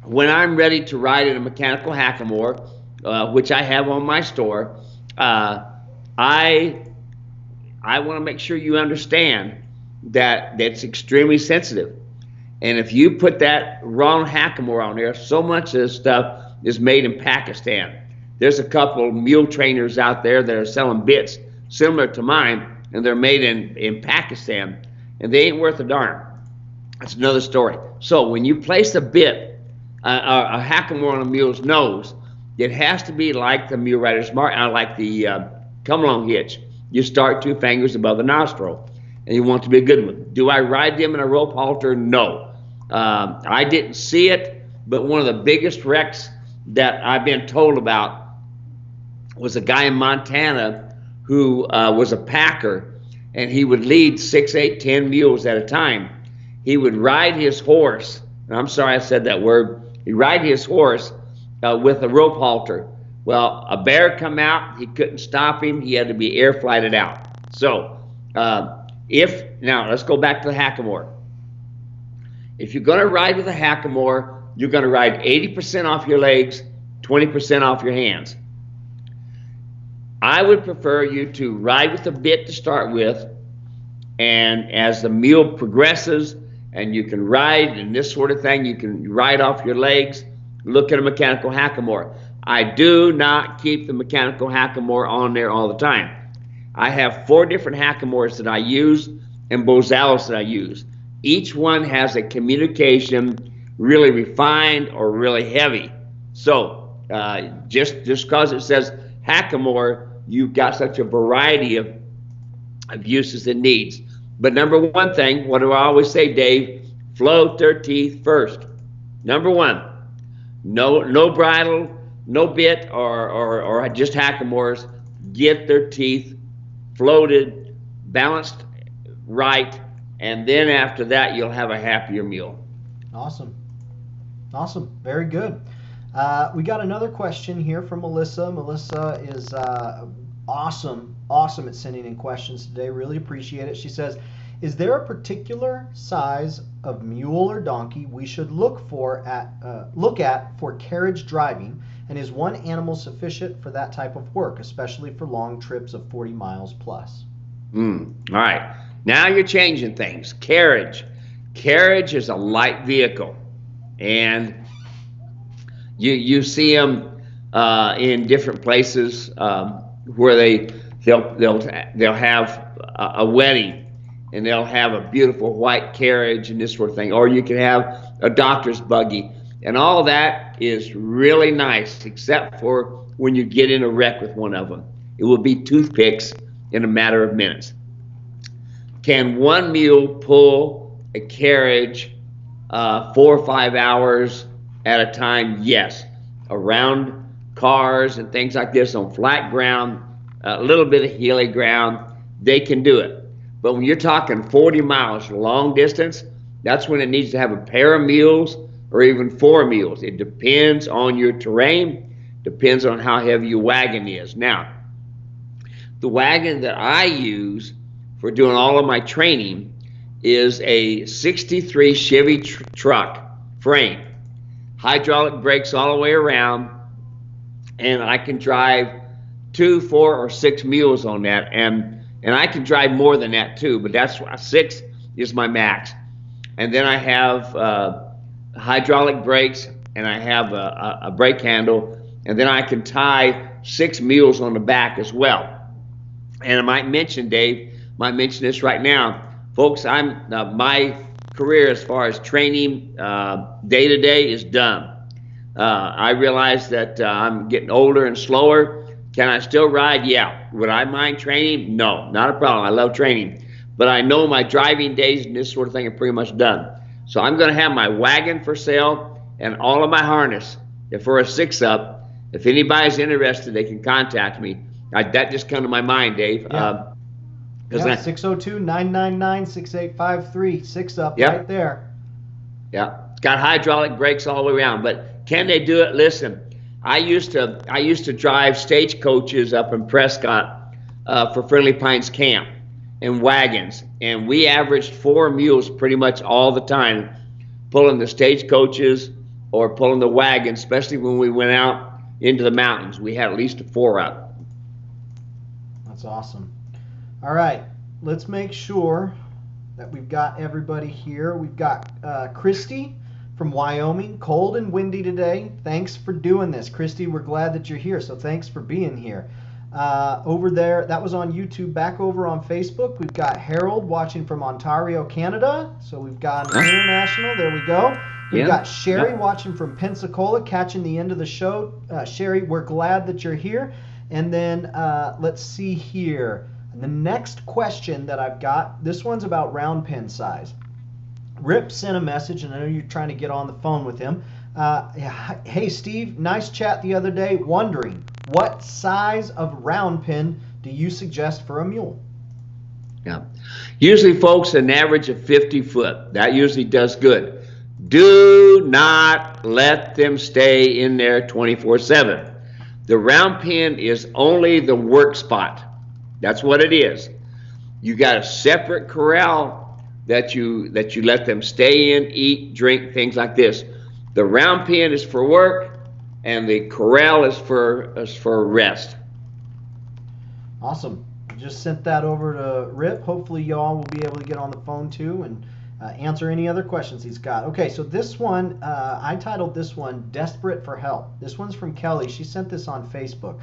when I'm ready to ride in a mechanical hackamore, which I have on my store, I want to make sure you understand that that's extremely sensitive. And if you put that wrong hackamore on there, so much of this stuff is made in Pakistan. There's a couple mule trainers out there that are selling bits similar to mine, and they're made in Pakistan, and they ain't worth a darn. That's another story. So when you place a bit, a hackamore on a mule's nose, it has to be like the mule rider's mark, like the come along hitch. You start 2 fingers above the nostril, and you want it to be a good one. Do I ride them in a rope halter? No. I didn't see it, but one of the biggest wrecks that I've been told about was a guy in Montana who was a packer, and he would lead 6, 8, 10 mules at a time. He would ride his horse, and I'm sorry I said that word, he'd ride his horse with a rope halter. Well, a bear come out, he couldn't stop him, he had to be air flighted out. So, now let's go back to the hackamore. If you're gonna ride with a hackamore, you're gonna ride 80% off your legs, 20% off your hands. I would prefer you to ride with a bit to start with, and as the mule progresses and you can ride and this sort of thing, you can ride off your legs, look at a mechanical hackamore. I do not keep the mechanical hackamore on there all the time. I have 4 different hackamores that I use and bozales that I use. Each one has a communication really refined or really heavy. So just because it says hackamore, you've got such a variety of uses and needs. But number one thing, what do I always say, Dave? Float their teeth first. Number one, no bridle, no bit, or just hackamores. Get their teeth floated, balanced right, and then after that, you'll have a happier mule. Awesome. Very good. We got another question here from Melissa. Melissa is awesome at sending in questions today. Really appreciate it. She says, is there a particular size of mule or donkey we should look at for carriage driving, and is one animal sufficient for that type of work, especially for long trips of 40 miles plus? All right. Now you're changing things. Carriage. Carriage is a light vehicle, and you see them in different places where they'll have a wedding, and they'll have a beautiful white carriage and this sort of thing. Or you can have a doctor's buggy, and all that is really nice, except for when you get in a wreck with one of them. It will be toothpicks in a matter of minutes. Can one mule pull a carriage 4 or 5 hours at a time? Yes. Around cars and things like this on flat ground, a little bit of hilly ground, they can do it. But when you're talking 40 miles long distance, that's when it needs to have a pair of mules or even 4 mules. It depends on your terrain, depends on how heavy your wagon is. Now, the wagon that I use for doing all of my training is a 63 Chevy truck frame, hydraulic brakes all the way around, and I can drive 2, 4, or 6 mules on that, and I can drive more than that too, but that's 6 is my max. And then I have hydraulic brakes, and I have a brake handle, and then I can tie 6 mules on the back as well. And I might mention, Dave, this right now, folks, my career as far as training day to day is done. I realize that I'm getting older and slower. Can I still ride? Yeah. Would I mind training? No, not a problem. I love training. But I know my driving days and this sort of thing are pretty much done. So I'm going to have my wagon for sale and all of my harness for a 6-up. If anybody's interested, they can contact me. That just come to my mind, Dave. Yeah. 602-999-6853. 6-up, yep. Right there. Yeah. It's got hydraulic brakes all the way around. But can they do it? Listen, I used to drive stagecoaches up in Prescott for Friendly Pines Camp and wagons, and we averaged 4 mules pretty much all the time, pulling the stagecoaches or pulling the wagons, especially when we went out into the mountains. We had at least a 4-up. That's awesome. All right, let's make sure that we've got everybody here. We've got Christy from Wyoming. Cold and windy today. Thanks for doing this, Christy. We're glad that you're here, so thanks for being here. Over there, that was on YouTube. Back over on Facebook, we've got Harold watching from Ontario, Canada. So we've got an international. There we go. We've got Sherry watching from Pensacola, catching the end of the show. Sherry, we're glad that you're here. And then let's see here. The next question that I've got, this one's about round pin size. Rip sent a message, and I know you're trying to get on the phone with him. Hey, Steve, nice chat the other day. Wondering, what size of round pin do you suggest for a mule? Yeah. Usually, folks, an average of 50 foot. That usually does good. Do not let them stay in there 24/7. The round pin is only the work spot. That's what it is. You got a separate corral that you let them stay in, eat, drink, things like this. The round pen is for work, and the corral is for rest. Awesome. Just sent that over to Rip. Hopefully y'all will be able to get on the phone too and answer any other questions he's got. Okay, so this one, I titled this one Desperate for Help. This one's from Kelly. She sent this on Facebook.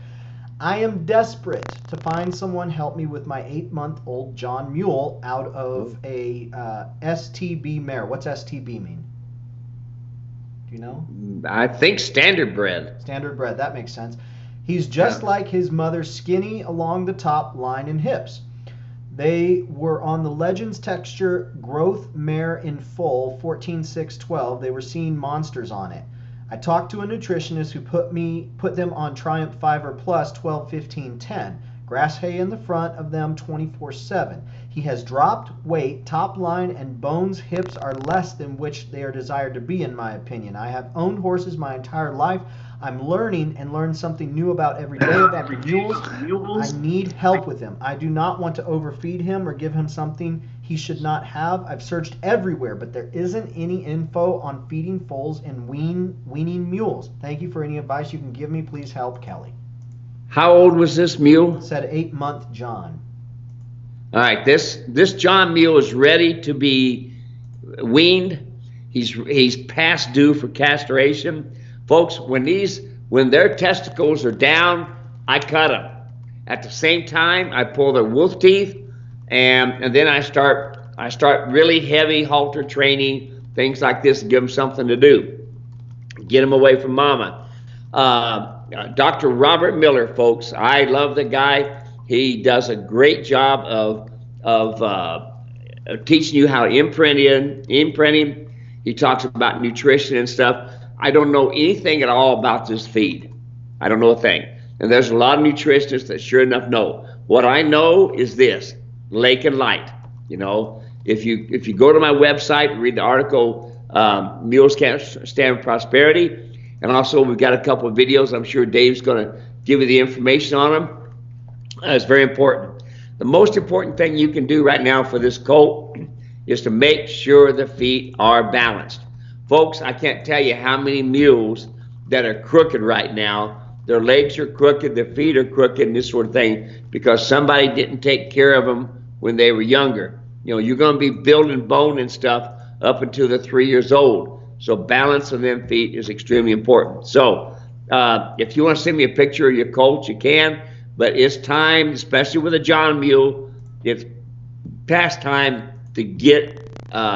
I am desperate to find someone help me with my 8-month-old John Mule out of a STB mare. What's STB mean? Do you know? I think standard bred. Standard bred, that makes sense. He's just like his mother, skinny along the top, line, and hips. They were on the Legends Texture Growth Mare in Foal 14-6-12. They were seeing monsters on it. I talked to a nutritionist who put them on Triumph 5 or Plus 12-15-10. Grass hay in the front of them 24/7. He has dropped weight, top line and bones, hips are less than which they are desired to be, in my opinion. I have owned horses my entire life. I'm learning and learn something new about every day about the mules. I need help with him. I do not want to overfeed him or give him something he should not have. I've searched everywhere, but there isn't any info on feeding foals and weaning mules. Thank you for any advice you can give me. Please help, Kelly. How old was this mule? Said 8-month John. All right, this John mule is ready to be weaned. He's past due for castration. Folks, when their testicles are down, I cut them. At the same time, I pull their wolf teeth, and then I start really heavy halter training, things like this, to give them something to do, get them away from mama. Dr. Robert Miller, folks, I love the guy. He does a great job of teaching you how to imprint him. He talks about nutrition and stuff. I don't know anything at all about this feed. I don't know a thing. And there's a lot of nutritionists that sure enough know. What I know is this: Lake and Light. You know, if you go to my website and read the article, Mules Can't Stand Prosperity, and also we've got a couple of videos. I'm sure Dave's going to give you the information on them. It's very important. The most important thing you can do right now for this colt is to make sure the feet are balanced. Folks, I can't tell you how many mules that are crooked right now. Their legs are crooked, their feet are crooked, and this sort of thing, because somebody didn't take care of them when they were younger. You know, you're going to be building bone and stuff up until they're 3 years old. So balance of them feet is extremely important. So if you want to send me a picture of your colt, you can, but it's time, especially with a John mule, it's past time to get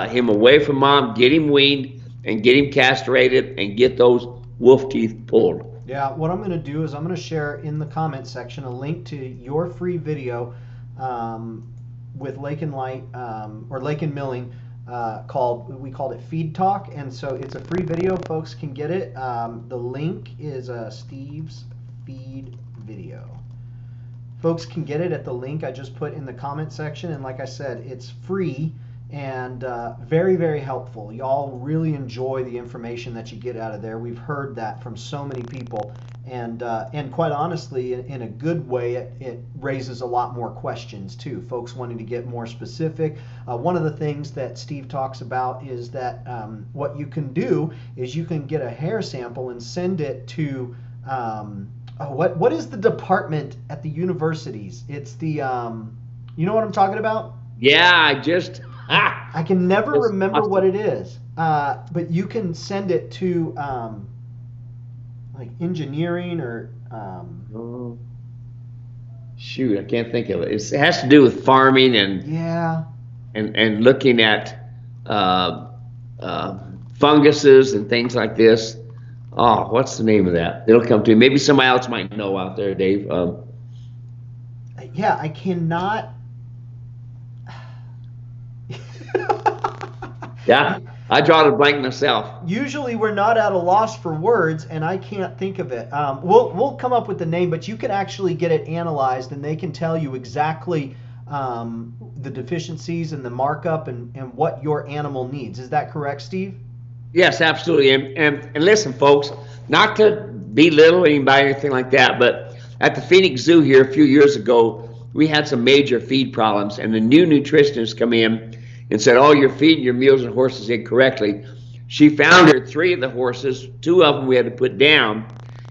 him away from mom, get him weaned, and get him castrated, and get those wolf teeth pulled. Yeah, what I'm going to do is I'm going to share in the comment section a link to your free video with Lake and Light or Lake and Milling we called it Feed Talk, and so it's a free video. Folks can get it. The link is Steve's feed video. Folks can get it at the link I just put in the comment section, and like I said, it's free and very, very helpful. Y'all really enjoy the information that you get out of there. We've heard that from so many people, and quite honestly, in a good way, it raises a lot more questions too. Folks wanting to get more specific. One of the things that Steve talks about is that what you can do is you can get a hair sample and send it to what is the department at the universities? It's the you know what I'm talking about? Yeah, I can never remember what it is, but you can send it to like engineering or shoot, I can't think of it. It has to do with farming and yeah, and looking at funguses and things like this. Oh, what's the name of that? It'll come to me. Maybe somebody else might know out there, Dave. Yeah, I cannot. Yeah, I draw the blank myself. Usually we're not at a loss for words, and I can't think of it. We'll come up with the name, but you can actually get it analyzed, and they can tell you exactly the deficiencies and the markup and what your animal needs. Is that correct, Steve? Yes, absolutely. And listen, folks, not to belittle anybody or anything like that, but at the Phoenix Zoo here a few years ago, we had some major feed problems, and the new nutritionist come in and said, oh, you're feeding your mules and horses incorrectly. She found her 3 of the horses, 2 of them we had to put down,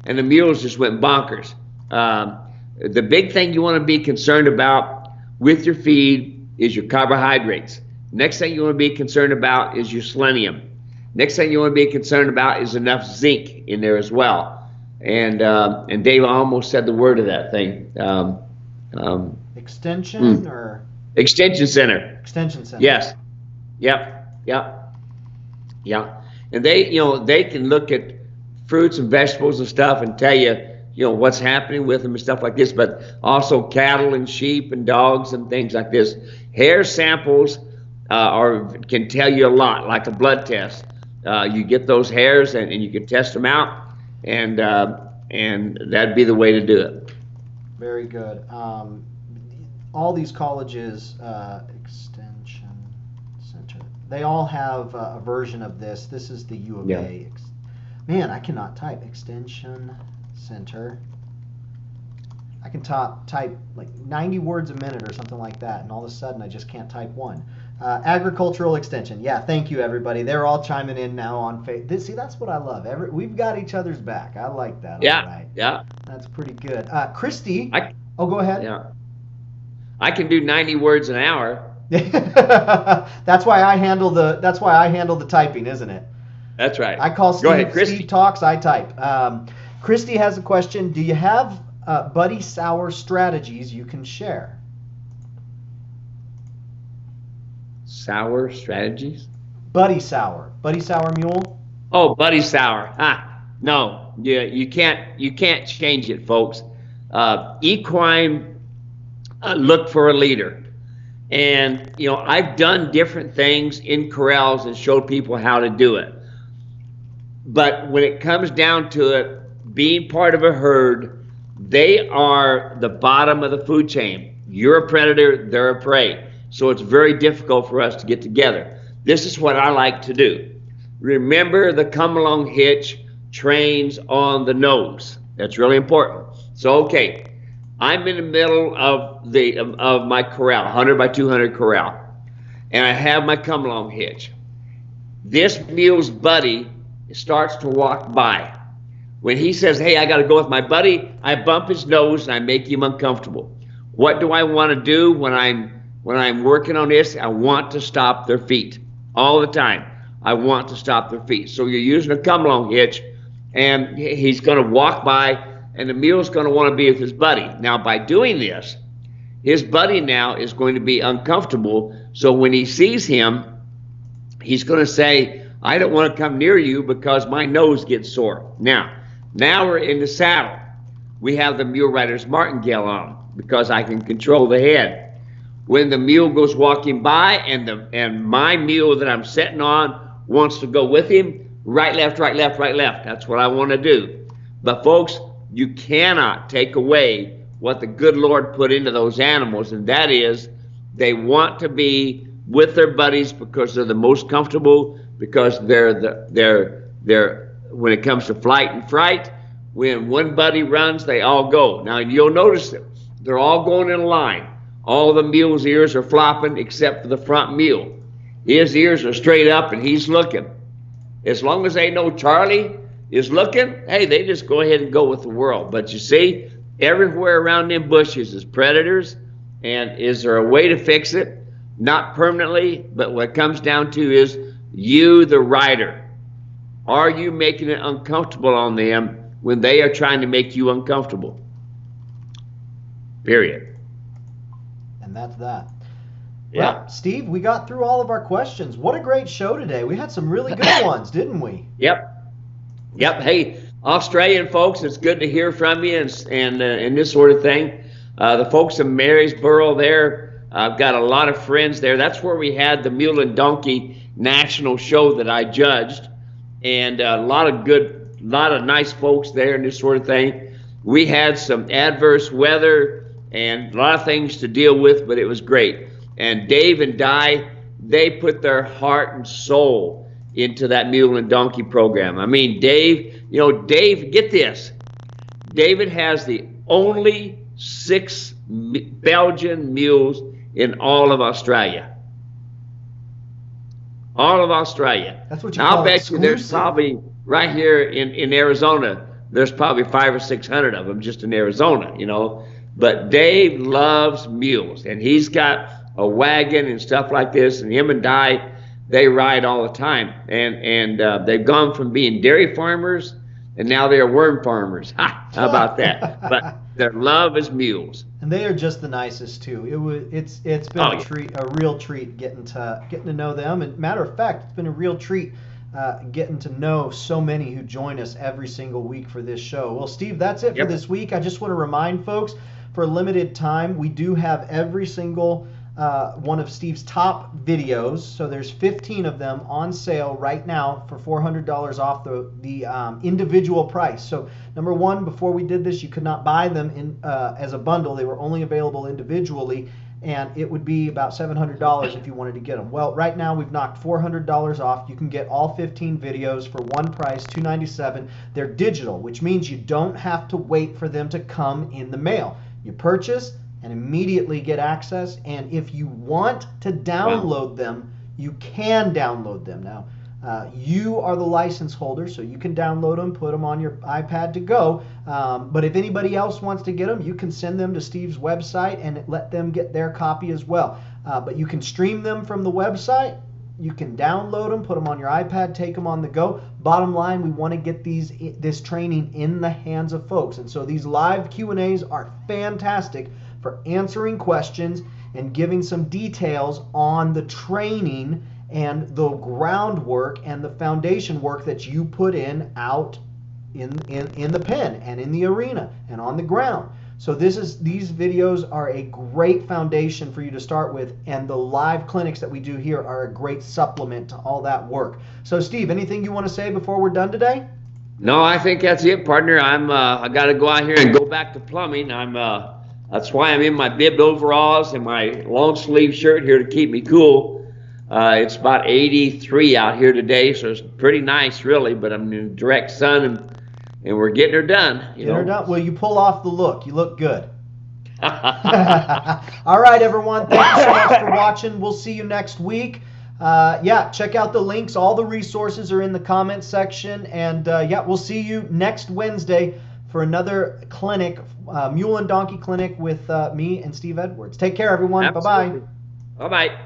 and the mules just went bonkers. The big thing you want to be concerned about with your feed is your carbohydrates. Next thing you want to be concerned about is your selenium. Next thing you want to be concerned about is enough zinc in there as well. And Dave almost said the word of that thing. Extension or? Extension Center. Extension Center. Yes. Yep. And they can look at fruits and vegetables and stuff and tell you, what's happening with them and stuff like this, but also cattle and sheep and dogs and things like this. Hair samples can tell you a lot, like a blood test. You get those hairs and you can test them out, and that'd be the way to do it. Very good. All these colleges, Extension Center, they all have a version of this. This is the U of Yeah. A. Man, I cannot type. Extension Center. I can type like 90 words a minute or something like that, and all of a sudden I just can't type one. Agricultural Extension. Yeah, thank you, everybody. They're all chiming in now on Facebook. See, that's what I love. We've got each other's back. I like that. Yeah, All right. yeah. That's pretty good. Christy. I Go ahead. Yeah. I can do 90 words an hour. That's why I handle the typing, isn't it? That's right. I call Steve. Go ahead, Christy. Steve talks. I type. Christy has a question. Do you have buddy sour strategies you can share? Sour strategies? Buddy sour mule. Oh, buddy sour. No, you can't change it, folks. Equine look for a leader, and I've done different things in corrals and showed people how to do it. But when it comes down to it, being part of a herd, they are the bottom of the food chain. You're a predator, they're a prey. So it's very difficult for us to get together. This is what I like to do. Remember, the come along hitch trains on the nose. That's really important. So, okay, I'm in the middle of my corral, 100 by 200 corral, and I have my come along hitch. This mule's buddy starts to walk by. When he says, hey, I got to go with my buddy, I bump his nose and I make him uncomfortable. What do I want to do when I'm working on this? I want to stop their feet all the time. I want to stop their feet. So you're using a come along hitch, and he's going to walk by, and the mule's going to want to be with his buddy. Now, by doing this, his buddy now is going to be uncomfortable. So when he sees him, he's going to say, I don't want to come near you because my nose gets sore. Now we're in the saddle. We have the mule rider's martingale on because I can control the head. When the mule goes walking by and my mule that I'm sitting on wants to go with him, right, left, right, left, right, left. That's what I want to do. But folks, you cannot take away what the good Lord put into those animals, and that is they want to be with their buddies because they're the most comfortable, because they're when it comes to flight and fright, when one buddy runs, they all go. Now you'll notice that they're all going in a line. All the mule's ears are flopping except for the front mule. His ears are straight up and he's looking. As long as they know Charlie is looking, hey, they just go ahead and go with the world. But you see, everywhere around them bushes is predators, and is there a way to fix it? Not permanently, but what it comes down to is you, the rider. Are you making it uncomfortable on them when they are trying to make you uncomfortable? Period. And that's that. Yeah. Well, Steve, we got through all of our questions. What a great show today. We had some really good ones, didn't we? Yep. Hey, Australian folks, it's good to hear from you and this sort of thing. The folks in Marysboro there, I've got a lot of friends there. That's where we had the Mule and Donkey National Show that I judged, and a lot of nice folks there and this sort of thing. We had some adverse weather and a lot of things to deal with, but it was great. And Dave and Di, they put their heart and soul into that Mule and Donkey program. I mean, Dave, get this. David has the only 6 Belgian mules in all of Australia. All of Australia. That's what you call I'll bet exclusive. you there's probably, right here in Arizona, there's probably 500 or 600 of them just in Arizona, But Dave loves mules, and he's got a wagon and stuff like this, and him and Di, they ride all the time. And they've gone from being dairy farmers, and now they're worm farmers. How about that? But their love is mules. And they are just the nicest too. It's been a real treat getting to know them. And matter of fact, it's been a real treat getting to know so many who join us every single week for this show. Well, Steve, that's it for this week. I just want to remind folks, for a limited time, we do have every single one of Steve's top videos. So there's 15 of them on sale right now for $400 off the individual price. So number one, before we did this, you could not buy them in as a bundle. They were only available individually, and it would be about $700 if you wanted to get them. Well, right now we've knocked $400 off. You can get all 15 videos for one price, $297. They're digital, which means you don't have to wait for them to come in the mail. You purchase and immediately get access, and if you want to download them, you can download them. Now, you are the license holder, so you can download them, put them on your iPad to go. But if anybody else wants to get them, you can send them to Steve's website and let them get their copy as well. But you can stream them from the website. You can download them, put them on your iPad, take them on the go. Bottom line, we want to get this training in the hands of folks. And so these live Q&As are fantastic for answering questions and giving some details on the training and the groundwork and the foundation work that you put in out in the pen and in the arena and on the ground. So these videos are a great foundation for you to start with, and the live clinics that we do here are a great supplement to all that work. So Steve, anything you want to say before we're done today? No, I think that's it, partner. I got to go out here and go back to plumbing. That's why I'm in my bib overalls and my long sleeve shirt here to keep me cool. It's about 83 out here today, so it's pretty nice, really. But I'm in direct sun, and we're getting her done. Getting her done. Well, you pull off the look. You look good. All right, everyone. Thank you so much for watching. We'll see you next week. Check out the links. All the resources are in the comment section. And we'll see you next Wednesday for another clinic, Mule and Donkey Clinic with me and Steve Edwards. Take care, everyone. Absolutely. Bye-bye. Bye-bye.